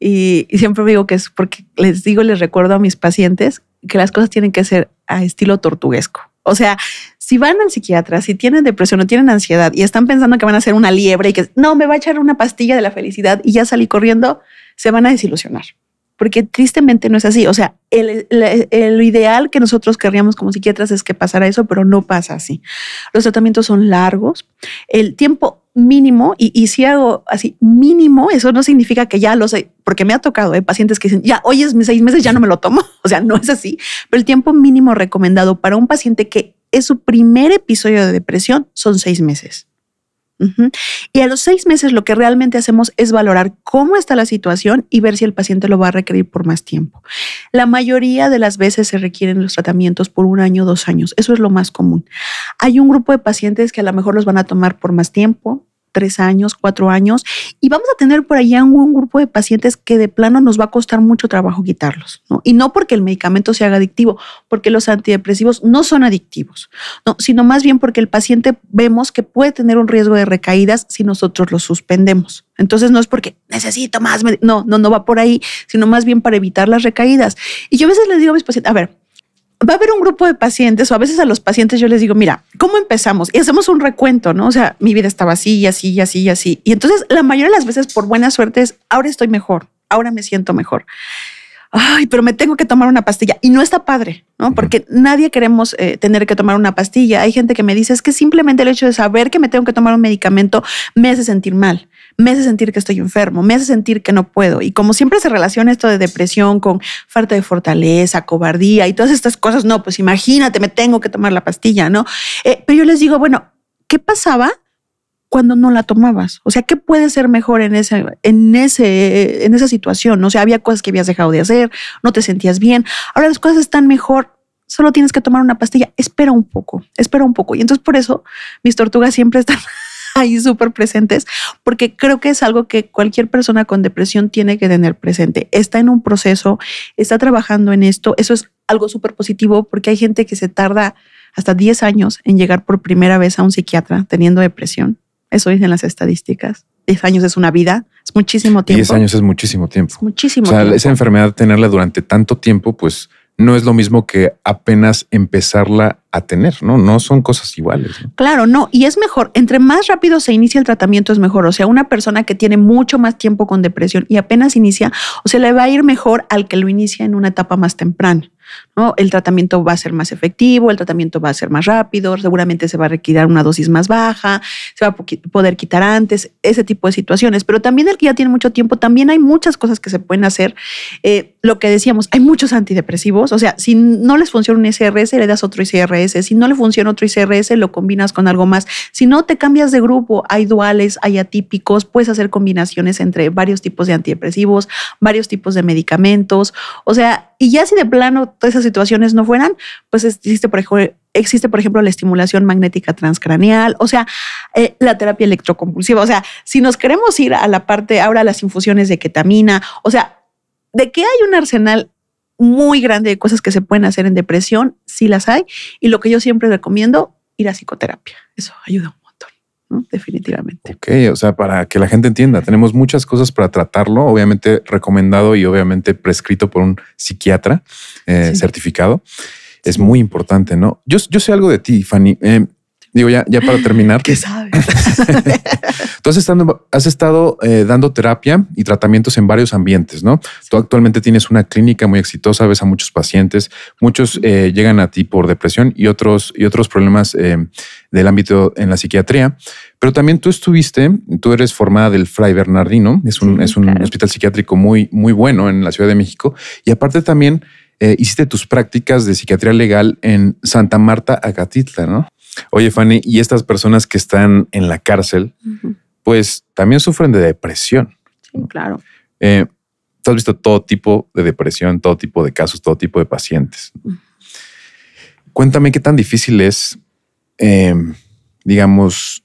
y siempre digo que es porque les recuerdo a mis pacientes que las cosas tienen que ser a estilo tortuguesco. O sea, si van al psiquiatra, si tienen depresión o tienen ansiedad y están pensando que van a ser una liebre y que no, me va a echar una pastilla de la felicidad y ya salí corriendo, se van a desilusionar. Porque tristemente no es así. O sea, el ideal que nosotros querríamos como psiquiatras es que pasara eso, pero no pasa así. Los tratamientos son largos. El tiempo mínimo, y si hago así mínimo, eso no significa que ya lo sé, porque me ha tocado pacientes que dicen, ya, hoy es mis 6 meses, ya no me lo tomo. O sea, no es así. Pero el tiempo mínimo recomendado para un paciente que es su primer episodio de depresión son 6 meses. Y a los 6 meses lo que realmente hacemos es valorar cómo está la situación y ver si el paciente lo va a requerir por más tiempo. La mayoría de las veces se requieren los tratamientos por 1 año, 2 años. Eso es lo más común. Hay un grupo de pacientes que a lo mejor los van a tomar por más tiempo, 3 años, 4 años, y vamos a tener por allá un grupo de pacientes que de plano nos va a costar mucho trabajo quitarlos, ¿no? Y no porque el medicamento se haga adictivo, porque los antidepresivos no son adictivos, no, sino más bien porque el paciente vemos que puede tener un riesgo de recaídas si nosotros los suspendemos. Entonces no es porque necesito más, no va por ahí, sino más bien para evitar las recaídas. Y yo a veces les digo a mis pacientes, a ver, va a haber un grupo de pacientes o a veces a los pacientes yo les digo, mira, ¿cómo empezamos? Y hacemos un recuento, ¿no? O sea, mi vida estaba así y así y así y así. Y entonces la mayoría de las veces por buena suerte es, ahora estoy mejor, ahora me siento mejor. Ay, pero me tengo que tomar una pastilla y no está padre, ¿no? Porque nadie queremos tener que tomar una pastilla. Hay gente que me dice, es que simplemente el hecho de saber que me tengo que tomar un medicamento me hace sentir mal. Me hace sentir que estoy enfermo, me hace sentir que no puedo. Y como siempre se relaciona esto de depresión con falta de fortaleza, cobardía y todas estas cosas, no, pues imagínate, me tengo que tomar la pastilla, ¿no? Pero yo les digo, bueno, ¿qué pasaba cuando no la tomabas? O sea, ¿qué puede ser mejor en esa situación? O sea, había cosas que habías dejado de hacer, no te sentías bien. Ahora las cosas están mejor, solo tienes que tomar una pastilla. Espera un poco. Y entonces por eso mis tortugas siempre están ahí súper presentes, porque creo que es algo que cualquier persona con depresión tiene que tener presente. Está en un proceso, está trabajando en esto. Eso es algo súper positivo porque hay gente que se tarda hasta 10 años en llegar por primera vez a un psiquiatra teniendo depresión. Eso dicen las estadísticas. 10 años es una vida, es muchísimo tiempo. 10 años es muchísimo tiempo. Es muchísimo tiempo. Tiempo. Esa enfermedad, tenerla durante tanto tiempo, pues no es lo mismo que apenas empezarla a tener, ¿no? No son cosas iguales, ¿no? Claro, no. Y es mejor, entre más rápido se inicia el tratamiento es mejor. O sea, una persona que tiene mucho más tiempo con depresión y apenas inicia, o sea, le va a ir mejor al que lo inicia en una etapa más temprana, ¿no? El tratamiento va a ser más efectivo, el tratamiento va a ser más rápido, seguramente se va a requerir una dosis más baja, se va a poder quitar antes, ese tipo de situaciones. Pero también el que ya tiene mucho tiempo, también hay muchas cosas que se pueden hacer. Lo que decíamos, hay muchos antidepresivos. O sea, si no les funciona un ICRS, le das otro ICRS. Si no le funciona otro ICRS, lo combinas con algo más. Si no, te cambias de grupo. Hay duales, hay atípicos. Puedes hacer combinaciones entre varios tipos de antidepresivos, varios tipos de medicamentos. O sea, y ya si de plano todas esas situaciones no fueran, pues existe, por ejemplo, la estimulación magnética transcraneal, o sea, la terapia electroconvulsiva. O sea, si nos queremos ir a la parte, ahora las infusiones de ketamina, o sea, de que hay un arsenal muy grande de cosas que se pueden hacer en depresión, sí las hay. Y lo que yo siempre recomiendo, ir a psicoterapia. Eso ayuda un montón, ¿no? Definitivamente. Ok, o sea, para que la gente entienda, tenemos muchas cosas para tratarlo, obviamente recomendado y obviamente prescrito por un psiquiatra certificado. Es muy importante, ¿no? Yo sé algo de ti, Fanny. Digo, ya para terminar. ¿Qué sabes? Tú has estado dando terapia y tratamientos en varios ambientes, ¿no? Tú actualmente tienes una clínica muy exitosa, ves a muchos pacientes, muchos llegan a ti por depresión y otros problemas del ámbito en la psiquiatría. Pero también tú eres formada del Fray Bernardino, es un claro. Hospital psiquiátrico muy, muy bueno en la Ciudad de México. Y aparte también hiciste tus prácticas de psiquiatría legal en Santa Marta, Acatitla, ¿no? Oye, Fanny, y estas personas que están en la cárcel, pues también sufren de depresión. Sí, claro. Tú has visto todo tipo de depresión, todo tipo de casos, todo tipo de pacientes. Cuéntame qué tan difícil es, digamos,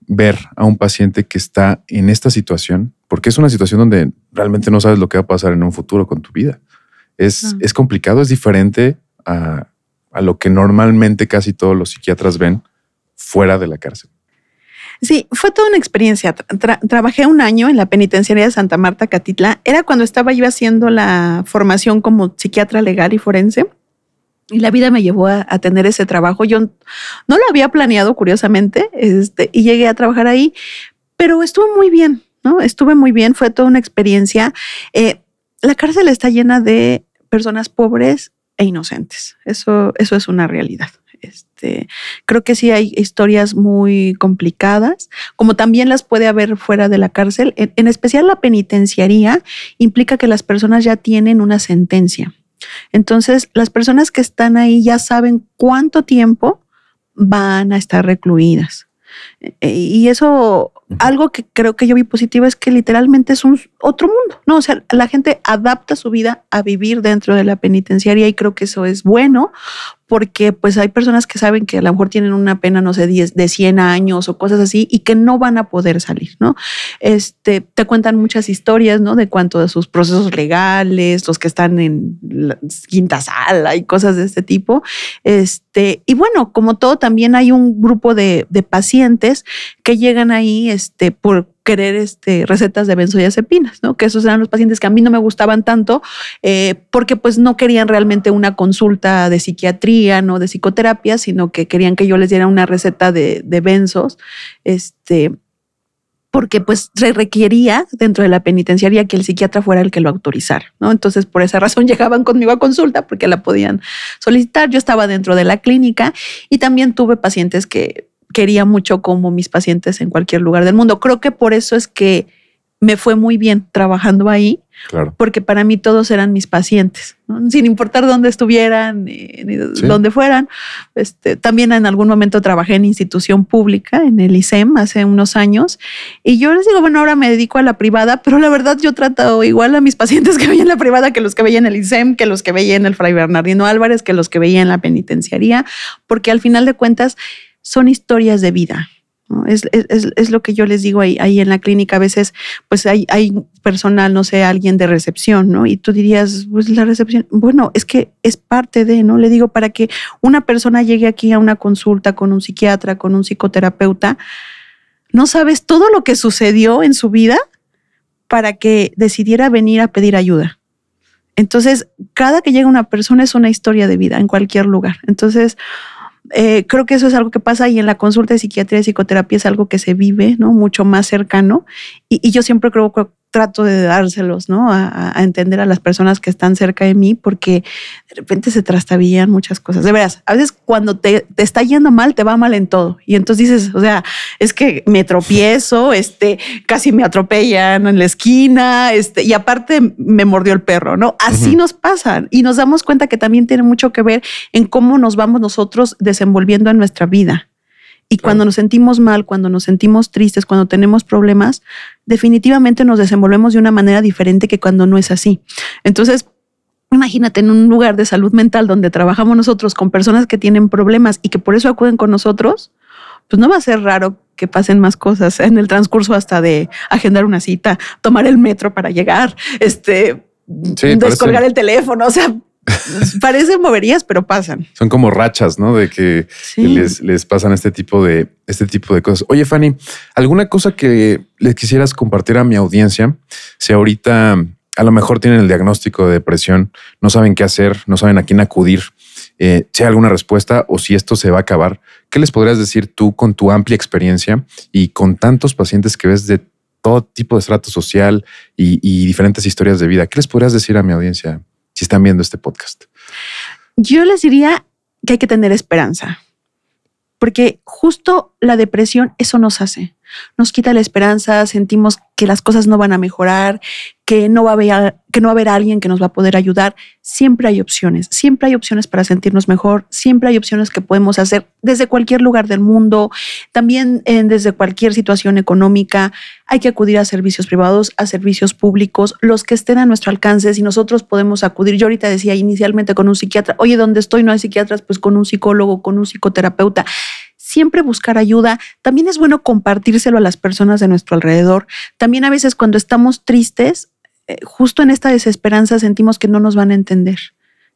ver a un paciente que está en esta situación, porque es una situación donde realmente no sabes lo que va a pasar en un futuro con tu vida. Es complicado, es diferente a lo que normalmente casi todos los psiquiatras ven fuera de la cárcel. Sí, fue toda una experiencia. Trabajé un año en la penitenciaría de Santa Marta, Catitla. Era cuando estaba yo haciendo la formación como psiquiatra legal y forense. Y la vida me llevó a tener ese trabajo. Yo no lo había planeado, curiosamente, y llegué a trabajar ahí, pero estuvo muy bien, ¿no? Estuve muy bien, fue toda una experiencia. La cárcel está llena de personas pobres e inocentes. Eso es una realidad. Creo que sí hay historias muy complicadas, como también las puede haber fuera de la cárcel. En especial la penitenciaría implica que las personas ya tienen una sentencia. Entonces, las personas que están ahí ya saben cuánto tiempo van a estar recluidas. Y eso, algo que creo que yo vi positivo es que literalmente es otro mundo, ¿no? O sea, la gente adapta su vida a vivir dentro de la penitenciaria y creo que eso es bueno porque pues hay personas que saben que a lo mejor tienen una pena, no sé, de 100 años o cosas así y que no van a poder salir, ¿no? Te cuentan muchas historias, ¿no? De cuanto a sus procesos legales, los que están en la quinta sala y cosas de este tipo. Y bueno, como todo, también hay un grupo de pacientes que llegan ahí por querer recetas de benzodiazepinas, ¿no? Que esos eran los pacientes que a mí no me gustaban tanto porque pues no querían realmente una consulta de psiquiatría, no de psicoterapia, sino que querían que yo les diera una receta de benzos, porque pues se requería dentro de la penitenciaria que el psiquiatra fuera el que lo autorizara, ¿no? Entonces, por esa razón llegaban conmigo a consulta porque la podían solicitar. Yo estaba dentro de la clínica y también tuve pacientes que quería mucho como mis pacientes en cualquier lugar del mundo. Creo que por eso es que me fue muy bien trabajando ahí, claro, porque para mí todos eran mis pacientes, ¿no? Sin importar dónde estuvieran, ni dónde fueran. También en algún momento trabajé en institución pública, en el ISEM, hace unos años, y yo les digo, bueno, ahora me dedico a la privada, pero la verdad yo trato igual a mis pacientes que veía en la privada que los que veía en el ISEM, que los que veía en el Fray Bernardino Álvarez, que los que veía en la penitenciaría, porque al final de cuentas son historias de vida, ¿no? Es lo que yo les digo ahí en la clínica. A veces pues hay personal, no sé, alguien de recepción, ¿no? Y tú dirías, pues la recepción, bueno, es que es parte de, ¿no? Le digo, para que una persona llegue aquí a una consulta con un psiquiatra, con un psicoterapeuta, no sabes todo lo que sucedió en su vida para que decidiera venir a pedir ayuda. Entonces, cada que llega una persona es una historia de vida en cualquier lugar. Entonces, creo que eso es algo que pasa y en la consulta de psiquiatría y psicoterapia es algo que se vive, ¿no? Mucho más cercano. Y yo siempre creo que trato de dárselos, ¿no? A entender a las personas que están cerca de mí, porque de repente se trastabillan muchas cosas. De veras, a veces cuando te está yendo mal, te va mal en todo. Y entonces dices, o sea, es que me tropiezo, casi me atropellan en la esquina, y aparte me mordió el perro, ¿no? Así nos pasa. Y nos damos cuenta que también tiene mucho que ver en cómo nos vamos nosotros desenvolviendo en nuestra vida. Y cuando nos sentimos mal, cuando nos sentimos tristes, cuando tenemos problemas, definitivamente nos desenvolvemos de una manera diferente que cuando no es así. Entonces, imagínate en un lugar de salud mental donde trabajamos nosotros con personas que tienen problemas y que por eso acuden con nosotros, pues no va a ser raro que pasen más cosas en el transcurso, hasta de agendar una cita, tomar el metro para llegar, descolgar el teléfono, o sea, parecen boberías, pero pasan. Son como rachas, ¿no? De que les pasan este tipo de cosas. Oye, Fanny, ¿alguna cosa que les quisieras compartir a mi audiencia? Si ahorita a lo mejor tienen el diagnóstico de depresión, no saben qué hacer, no saben a quién acudir, si hay alguna respuesta o si esto se va a acabar, ¿qué les podrías decir tú con tu amplia experiencia y con tantos pacientes que ves de todo tipo de estrato social y diferentes historias de vida? ¿Qué les podrías decir a mi audiencia si están viendo este podcast? Yo les diría que hay que tener esperanza, porque justo la depresión eso nos hace. Nos quita la esperanza, sentimos que las cosas no van a mejorar, que no va a haber alguien que nos va a poder ayudar. Siempre hay opciones para sentirnos mejor, siempre hay opciones que podemos hacer desde cualquier lugar del mundo, también desde cualquier situación económica. Hay que acudir a servicios privados, a servicios públicos, los que estén a nuestro alcance. Si nosotros podemos acudir, yo ahorita decía inicialmente con un psiquiatra, oye, ¿dónde estoy? No hay psiquiatras, pues con un psicólogo, con un psicoterapeuta. Siempre buscar ayuda. También es bueno compartírselo a las personas de nuestro alrededor. También a veces cuando estamos tristes, justo en esta desesperanza sentimos que no nos van a entender,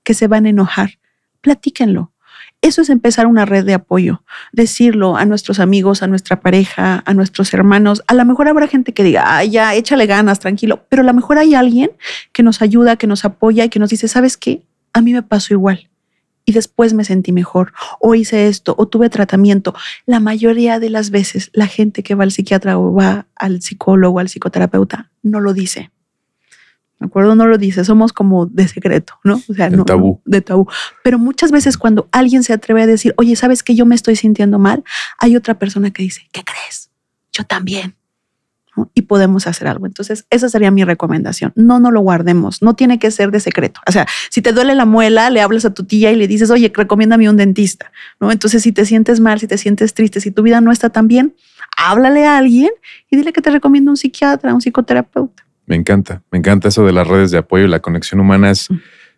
que se van a enojar. Platíquenlo. Eso es empezar una red de apoyo. Decirlo a nuestros amigos, a nuestra pareja, a nuestros hermanos. A lo mejor habrá gente que diga, ay, ya, échale ganas, tranquilo. Pero a lo mejor hay alguien que nos ayuda, que nos apoya y que nos dice, ¿sabes qué? A mí me pasó igual. Y después me sentí mejor, o hice esto, o tuve tratamiento. La mayoría de las veces la gente que va al psiquiatra o va al psicólogo o al psicoterapeuta no lo dice. ¿De acuerdo? No lo dice, somos como de secreto, ¿no? O sea, no, tabú. De tabú. Pero muchas veces cuando alguien se atreve a decir, oye, ¿sabes que yo me estoy sintiendo mal? Hay otra persona que dice, ¿qué crees? Yo también. ¿No? Y podemos hacer algo. Entonces, esa sería mi recomendación. No lo guardemos. No tiene que ser de secreto. O sea, si te duele la muela, le hablas a tu tía y le dices, oye, recomiéndame un dentista, ¿no? Entonces, si te sientes mal, si te sientes triste, si tu vida no está tan bien, háblale a alguien y dile que te recomienda un psiquiatra, un psicoterapeuta. Me encanta eso de las redes de apoyo y la conexión humana es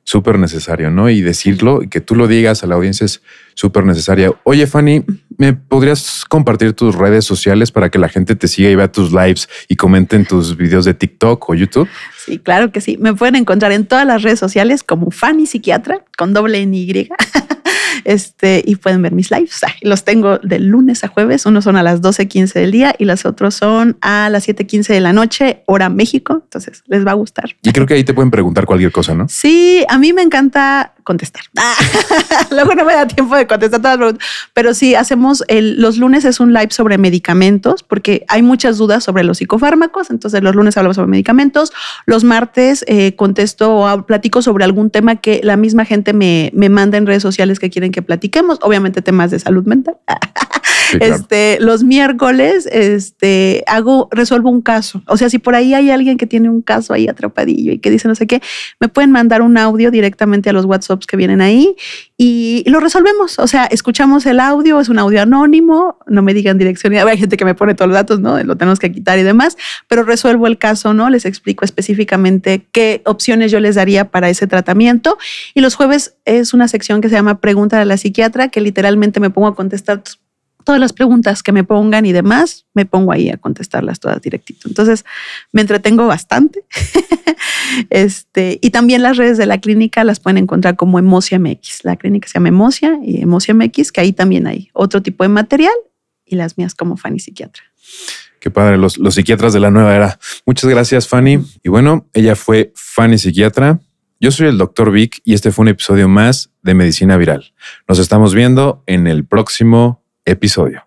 súper necesario, ¿no? Y decirlo y que tú lo digas a la audiencia es súper necesaria. Oye, Fanny, ¿me podrías compartir tus redes sociales para que la gente te siga y vea tus lives y comenten tus videos de TikTok o YouTube? Sí, claro que sí. Me pueden encontrar en todas las redes sociales como Fanny Psiquiatra con doble N-Y. Y pueden ver mis lives. Los tengo de lunes a jueves. Unos son a las 12:15 del día y los otros son a las 7:15 de la noche, hora México. Entonces les va a gustar. Y creo que ahí te pueden preguntar cualquier cosa, ¿no? Sí, a mí me encanta contestar. Luego no me da tiempo de contestar todas las preguntas. Pero sí, hacemos los lunes es un live sobre medicamentos porque hay muchas dudas sobre los psicofármacos. Entonces los lunes hablamos sobre medicamentos. Los martes contesto o platico sobre algún tema que la misma gente me manda en redes sociales que quieren que platiquemos. Obviamente temas de salud mental. Sí, claro. Los miércoles resuelvo un caso. O sea, si por ahí hay alguien que tiene un caso ahí atrapadillo y que dice no sé qué, me pueden mandar un audio directamente a los WhatsApps que vienen ahí y lo resolvemos. O sea, escuchamos el audio, es un audio anónimo, no me digan dirección. Hay gente que me pone todos los datos, ¿no? Lo tenemos que quitar y demás, pero resuelvo el caso, ¿no? Les explico específicamente qué opciones yo les daría para ese tratamiento. Y los jueves es una sección que se llama Pregunta a la Psiquiatra, que literalmente me pongo a contestar todas las preguntas que me pongan y demás, me pongo ahí a contestarlas todas directito. Entonces me entretengo bastante. Y también las redes de la clínica las pueden encontrar como Emocia MX. La clínica se llama Emocia y Emocia MX, que ahí también hay otro tipo de material y las mías como Fanny Psiquiatra. Qué padre, los psiquiatras de la nueva era. Muchas gracias, Fanny. Y bueno, ella fue Fanny Psiquiatra. Yo soy el Dr. Vic y este fue un episodio más de Medicina Viral. Nos estamos viendo en el próximo episodio.